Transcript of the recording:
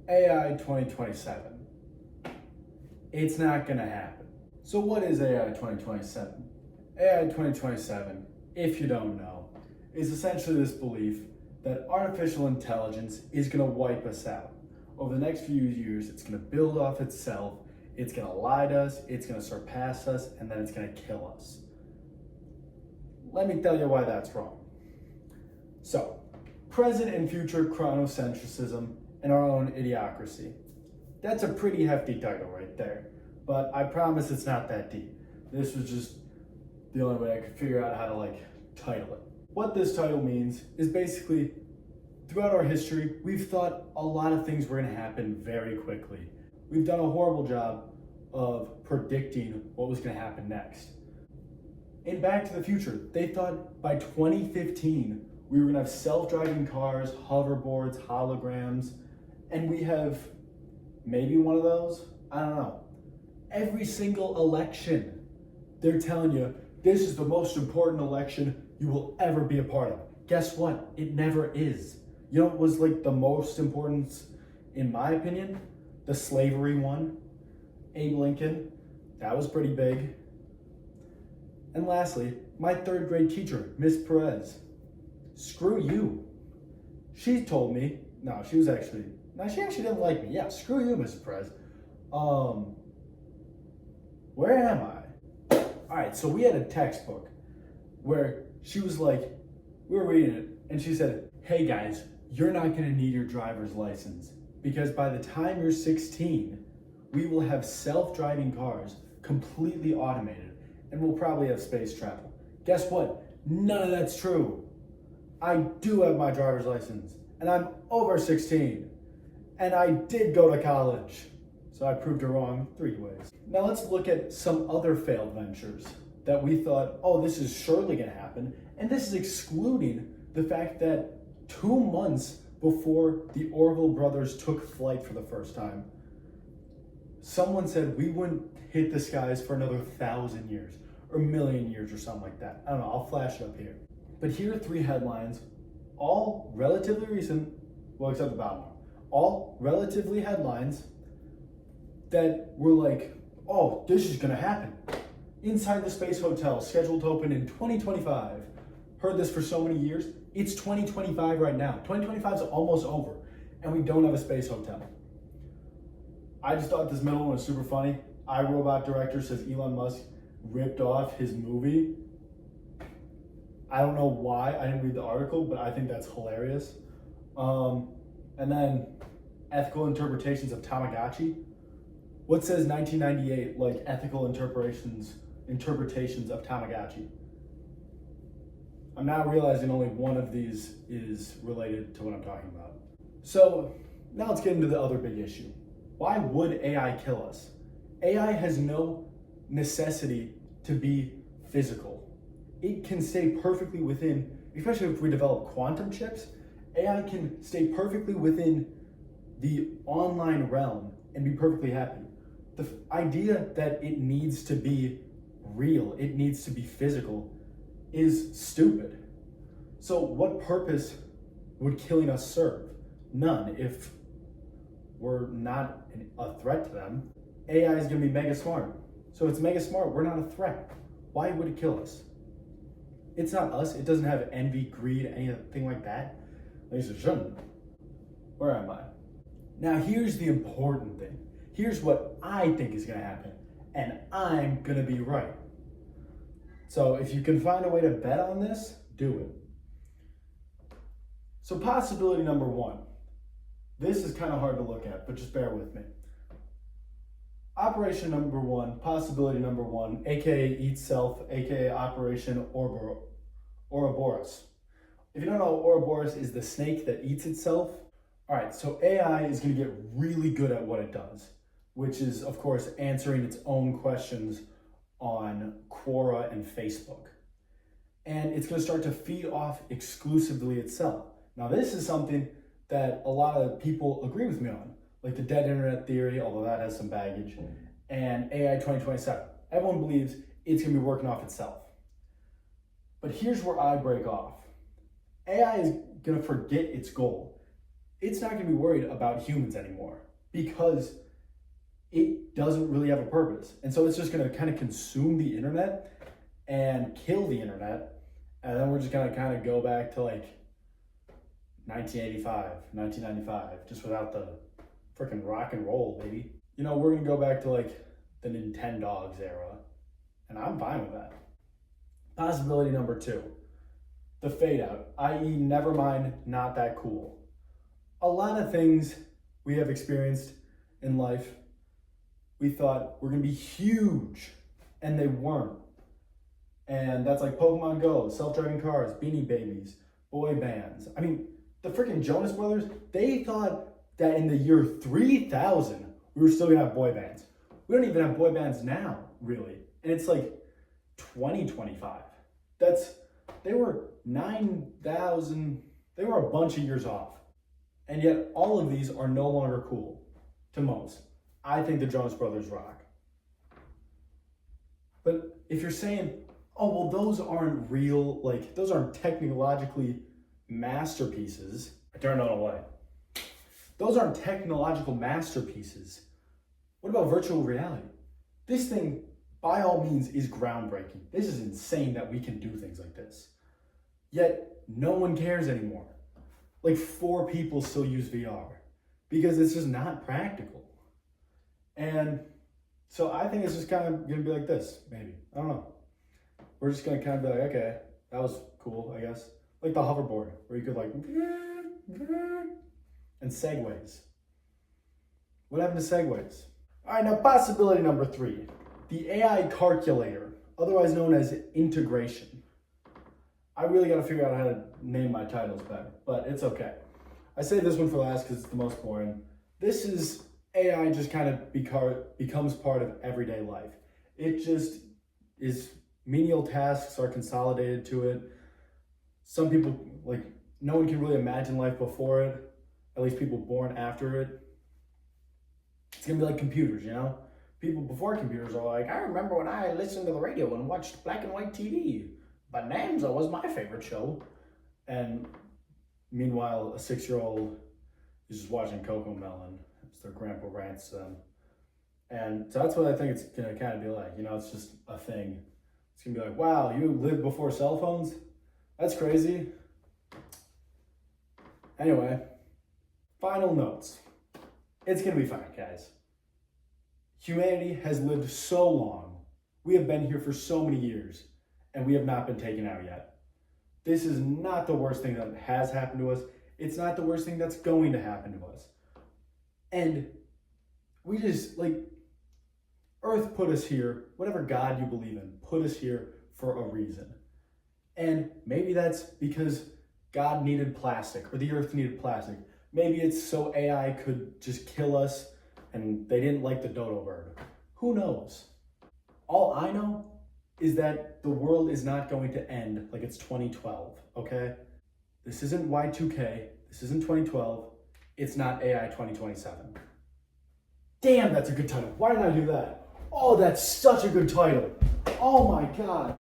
AI 2027. It's not gonna happen. So what is AI 2027? AI 2027, if you don't know, is essentially this belief that artificial intelligence is gonna wipe us out. Over the next few years, it's gonna build off itself, it's gonna lie to us, it's gonna surpass us, and then it's gonna kill us. Let me tell you why that's wrong. So, present and future chronocentrism and our own idiocracy. That's a pretty hefty title right there, but I promise it's not that deep. This was just the only way I could figure out how to title it. What this title means is basically throughout our history, we've thought a lot of things were gonna happen very quickly. We've done a horrible job of predicting what was gonna happen next. In Back to the Future, they thought by 2015, we were gonna have self-driving cars, hoverboards, holograms, and we have maybe one of those, I don't know. Every single election, they're telling you, this is the most important election you will ever be a part of. Guess what? It never is. You know what was the most important, in my opinion? The slavery one. Abe Lincoln, that was pretty big. And lastly, my third grade teacher, Miss Perez. Screw you. She told me, she actually didn't like me. Yeah, screw you, Miss Perez. Where am I? All right, so we had a textbook where she was we were reading it, and she said, hey guys, you're not gonna need your driver's license because by the time you're 16, we will have self-driving cars, completely automated, and we'll probably have space travel. Guess what? None of that's true. I do have my driver's license, and I'm over 16, and I did go to college. So I proved her wrong 3 ways. Now let's look at some other failed ventures that we thought, oh, this is surely gonna happen, and this is excluding the fact that 2 months before the Orville brothers took flight for the first time, someone said we wouldn't hit the skies for another 1,000 years or 1,000,000 years or something like that. I don't know, I'll flash it up here. But here are 3 headlines, all relatively recent, well, except the bottom one, all relatively headlines that were oh, this is gonna happen. Inside the Space Hotel, scheduled to open in 2025. Heard this for so many years. It's 2025 right now. 2025 is almost over, and we don't have a space hotel. I just thought this middle one was super funny. iRobot director says Elon Musk ripped off his movie. I don't know why, I didn't read the article, but I think that's hilarious. And then ethical interpretations of Tamagotchi. What says 1998 ethical interpretations of Tamagotchi? I'm now realizing only one of these is related to what I'm talking about. So now let's get into the other big issue. Why would AI kill us? AI has no necessity to be physical. It can stay perfectly within, especially if we develop quantum chips, AI can stay perfectly within the online realm and be perfectly happy. The idea that it needs to be real, it needs to be physical, is stupid. So what purpose would killing us serve? None, if we're not a threat to them. AI is gonna be mega smart. So if it's mega smart, we're not a threat. Why would it kill us? It's not us, it doesn't have envy, greed, anything like that. At least it shouldn't. Where am I? Now here's the important thing. Here's what I think is gonna happen, and I'm gonna be right. So if you can find a way to bet on this, do it. So possibility number 1. This is kind of hard to look at, but just bear with me. Operation number 1, possibility number 1, aka Eat Self, aka Operation Ouroboros. If you don't know, Ouroboros is the snake that eats itself. All right, so AI is going to get really good at what it does, which is, of course, answering its own questions on Quora and Facebook. And it's going to start to feed off exclusively itself. Now, this is something that a lot of people agree with me on, like the dead internet theory, although that has some baggage, and AI 2027. Everyone believes it's going to be working off itself. But here's where I break off. AI is going to forget its goal. It's not going to be worried about humans anymore. because it doesn't really have a purpose. And so it's just going to kind of consume the internet and kill the internet. And then we're just going to kind of go back to like 1985, 1995, just without the freaking rock and roll, baby. You know, we're going to go back to like the Nintendogs era. And I'm fine with that. Possibility number 2, the fade out, i.e. never mind, not that cool. A lot of things we have experienced in life, we thought were going to be huge, and they weren't. And that's like Pokemon Go, self-driving cars, Beanie Babies, boy bands. I mean, the freaking Jonas Brothers, they thought that in the year 3000, we were still going to have boy bands. We don't even have boy bands now, really. And it's like 2025. They were 9,000, they were a bunch of years off. And yet all of these are no longer cool to most. I think the Jonas Brothers rock. But if you're saying, oh, well, those aren't real, like, those aren't technologically masterpieces, I turned on away. Those aren't technological masterpieces. What about virtual reality? This thing, by all means, is groundbreaking. This is insane that we can do things like this. Yet, no one cares anymore. Like 4 people still use VR because it's just not practical. And so I think it's just kind of going to be like this, maybe. I don't know. We're just going to kind of be like, okay, that was cool, I guess. Like the hoverboard, where you could like, and segways. What happened to segways? All right, now possibility number 3, the AI calculator, otherwise known as integration. I really got to figure out how to name my titles better, but it's okay. I say this one for last because it's the most boring. This is AI just kind of becomes part of everyday life. It just is, menial tasks are consolidated to it. Some people, like, no one can really imagine life before it, at least people born after it. It's gonna be like computers, you know? People before computers are like, I remember when I listened to the radio and watched black and white TV. Bonanza was my favorite show. And meanwhile, a 6-year-old is just watching CoComelon as their grandpa rants to them. And so that's what I think it's gonna kind of be like. You know, it's just a thing. It's gonna be like, wow, you lived before cell phones? That's crazy. Anyway, final notes. It's gonna be fine, guys. Humanity has lived so long. We have been here for so many years, and we have not been taken out yet. This is not the worst thing that has happened to us. It's not the worst thing that's going to happen to us. And we just, like, Earth put us here, whatever God you believe in, put us here for a reason. And maybe that's because God needed plastic, or the Earth needed plastic. Maybe it's so AI could just kill us, and they didn't like the dodo bird. Who knows? All I know is that the world is not going to end like it's 2012, okay? This isn't Y2K, this isn't 2012, it's not AI 2027. Damn, that's a good title. Why did I do that? Oh, that's such a good title. Oh my God.